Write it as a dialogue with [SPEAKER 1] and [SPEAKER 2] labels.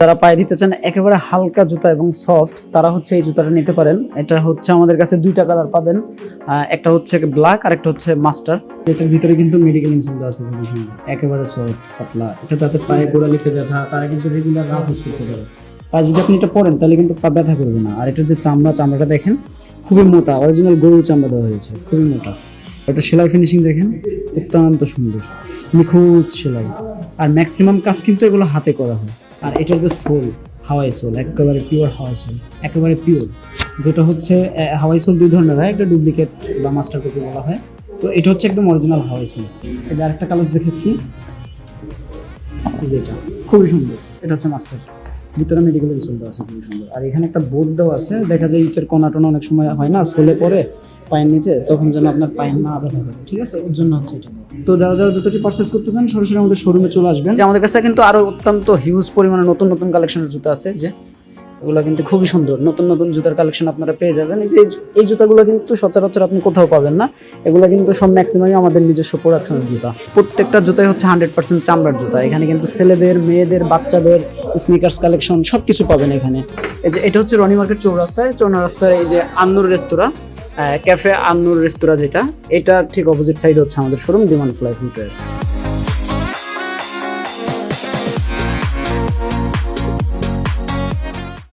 [SPEAKER 1] যারা পায়ে দিতে চান একেবারে হালকা জুতা এবং সফট, তারা হচ্ছে এই জুতাটা নিতে পারেন। এটা হচ্ছে আমাদের কাছে দুইটা কালার পাবেন, একটা হচ্ছে ব্ল্যাক আর একটা হচ্ছে মাস্টার। এটার ভিতরে কিন্তু মেডিকেল ইনসুল আছে, খুবই সুন্দর, একেবারে সফট পাতলা। এটা যাতে পায়ে গোড়ালিতে ব্যথা, তারা কিন্তু রেগুলার রাফ ইউজ করতে পারে। পায়ে যদি আপনি এটা পরেন তাহলে কিন্তু পা ব্যথা করবে না। আর এটার যে চামড়াটা দেখেন খুবই মোটা, অরিজিনাল গরুর চামড়া দেওয়া হয়েছে, খুবই মোটা। এটা সেলাই ফিনিশিং দেখেন অত্যন্ত সুন্দর, নিখুঁত সেলাই। আর ম্যাক্সিমাম কাজ কিন্তু এগুলো হাতে করা হয়। আর এটার যে সোল, হাওয়াই সোল, একেবারে পিওর হাওয়াই সোল, একেবারে পিওর। যেটা হচ্ছে হাওয়াই সোল দুই ধরনের হয়, একটা ডুপ্লিকেট বা মাস্টার কপি বলা হয়। তো এটা হচ্ছে একদম অরিজিনাল হাওয়াই সোল। এই যে আরেকটা কালার দেখেছি, যেটা খুবই সুন্দর, এটা হচ্ছে মাস্টার। ভিতরে মেডিকেল সোল দেওয়া আছে, খুবই সুন্দর। আর এখানে একটা বোর্ড দেওয়া আছে, দেখা যায় ইটের কোনা টোনা অনেক সময় হয় না, সোলে পরে পায়ের নিচে, তখন যেন আপনার পায়ের না ব্যথা করে, ঠিক আছে? ওর জন্য হচ্ছে এটা। তো যারা যারা জুতাটি পারচেজ করতে চান সরাসরি আমাদের শোরুমে চলে আসবেন। যে আমাদের কাছে কিন্তু আরো অত্যন্ত হিউজ পরিমাণে নতুন নতুন কালেকশনের জুতা আছে, যে এগুলো কিন্তু খুবই সুন্দর। নতুন নতুন জুতার কালেকশন আপনারা পেয়ে যাবেন। এই জুতাগুলো কিন্তু সচরাচর আপনি কোথাও পাবেন না। এগুলো কিন্তু সব ম্যাক্সিমামই আমাদের নিজস্ব প্রোডাকশনের জুতা। প্রত্যেকটা জুতাই হচ্ছে 100% চামড়ার জুতা। এখানে কিন্তু ছেলেদের, মেয়েদের, বাচ্চাদের স্নিকার্স কালেকশন সব কিছু পাবেন এখানে। এই যে এটা হচ্ছে রনি মার্কেট চৌরাস্তায় এই যে আন্নুর রেস্তোরাঁ, ক্যাফে আন্নুর রেস্তোরাঁ, যেটা এটা ঠিক অপোজিট সাইডে হচ্ছে আমাদের শোরুম ডিমান্ড ফ্লাই ফুটওয়্যার।